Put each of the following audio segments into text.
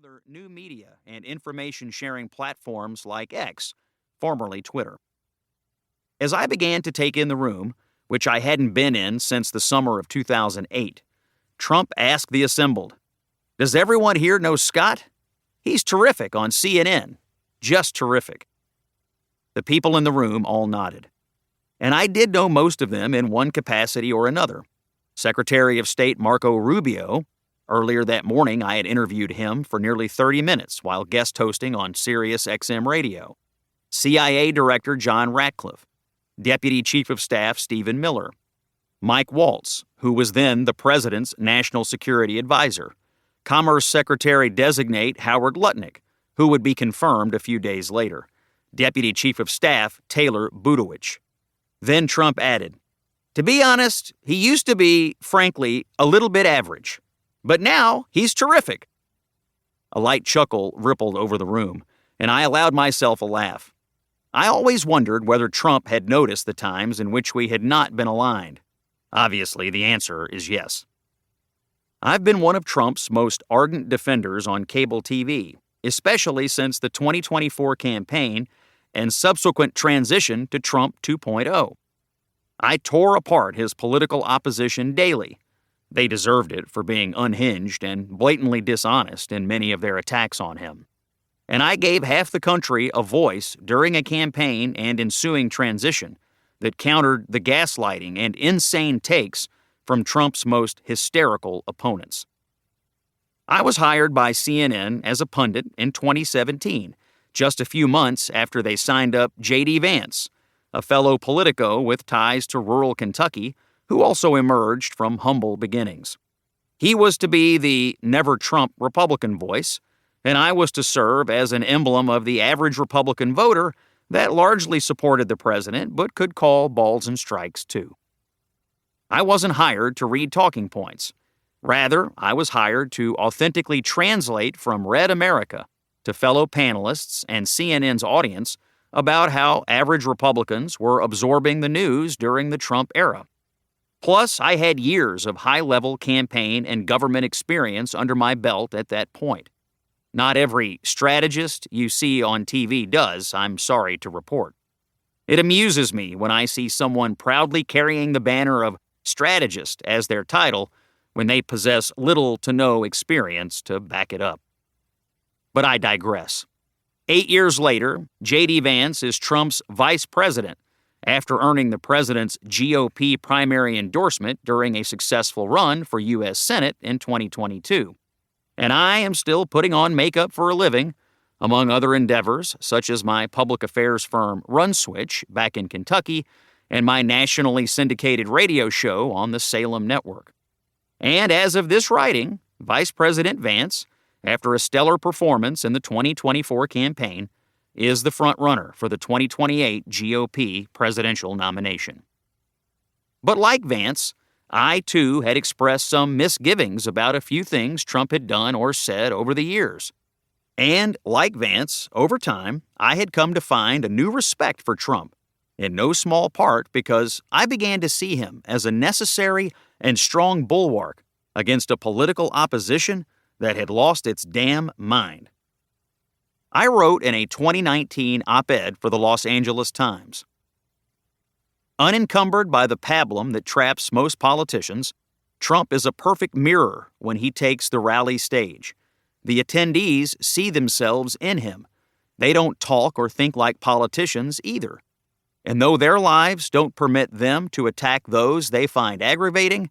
other new media and information sharing platforms like X, formerly Twitter. As I began to take in the room, which I hadn't been in since the summer of 2008, Trump asked the assembled, "Does everyone here know Scott? He's terrific on CNN. Just terrific." The people in the room all nodded. And I did know most of them in one capacity or another. Secretary of State Marco Rubio. Earlier that morning, I had interviewed him for nearly 30 minutes while guest hosting on Sirius XM Radio. CIA Director John Ratcliffe. Deputy Chief of Staff Stephen Miller. Mike Waltz, who was then the President's National Security Advisor. Commerce Secretary-designate Howard Lutnick, who would be confirmed a few days later. Deputy Chief of Staff Taylor Budowich. Then Trump added, "To be honest, he used to be, frankly, a little bit average. But now he's terrific." A light chuckle rippled over the room, and I allowed myself a laugh. I always wondered whether Trump had noticed the times in which we had not been aligned. Obviously, the answer is yes. I've been one of Trump's most ardent defenders on cable TV, especially since the 2024 campaign and subsequent transition to Trump 2.0. I tore apart his political opposition daily. They deserved it for being unhinged and blatantly dishonest in many of their attacks on him. And I gave half the country a voice during a campaign and ensuing transition that countered the gaslighting and insane takes from Trump's most hysterical opponents. I was hired by CNN as a pundit in 2017, just a few months after they signed up J.D. Vance, a fellow Politico with ties to rural Kentucky who also emerged from humble beginnings. He was to be the never-Trump Republican voice, and I was to serve as an emblem of the average Republican voter that largely supported the president but could call balls and strikes too. I wasn't hired to read talking points. Rather, I was hired to authentically translate from Red America to fellow panelists and CNN's audience about how average Republicans were absorbing the news during the Trump era. Plus, I had years of high-level campaign and government experience under my belt at that point. Not every strategist you see on TV does, I'm sorry to report. It amuses me when I see someone proudly carrying the banner of strategist as their title when they possess little to no experience to back it up. But I digress. 8 years later, J.D. Vance is Trump's vice president after earning the president's GOP primary endorsement during a successful run for U.S. Senate in 2022. And I am still putting on makeup for a living, among other endeavors such as my public affairs firm RunSwitch back in Kentucky and my nationally syndicated radio show on the Salem Network. And as of this writing, Vice President Vance, after a stellar performance in the 2024 campaign, is the frontrunner for the 2028 GOP presidential nomination. But like Vance, I too had expressed some misgivings about a few things Trump had done or said over the years. And like Vance, over time, I had come to find a new respect for Trump, in no small part because I began to see him as a necessary and strong bulwark against a political opposition that had lost its damn mind. I wrote in a 2019 op-ed for the Los Angeles Times, "Unencumbered by the pablum that traps most politicians, Trump is a perfect mirror when he takes the rally stage. The attendees see themselves in him. They don't talk or think like politicians either. And though their lives don't permit them to attack those they find aggravating,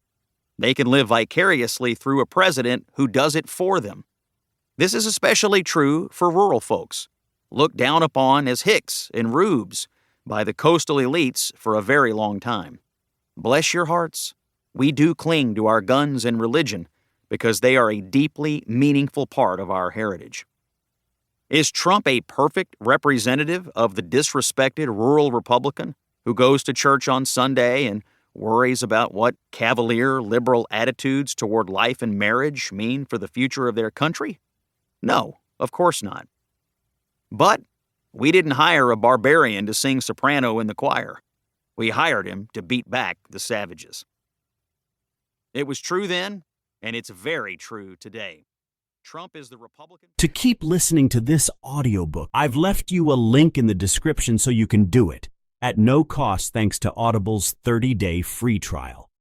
they can live vicariously through a president who does it for them. This is especially true for rural folks, looked down upon as hicks and rubes by the coastal elites for a very long time. Bless your hearts, we do cling to our guns and religion because they are a deeply meaningful part of our heritage." Is Trump a perfect representative of the disrespected rural Republican who goes to church on Sunday and worries about what cavalier liberal attitudes toward life and marriage mean for the future of their country? No, of course not. But we didn't hire a barbarian to sing soprano in the choir. We hired him to beat back the savages. It was true then, and it's very true today. Trump is the Republican. To keep listening to this audiobook, I've left you a link in the description so you can do it at no cost thanks to Audible's 30-day free trial.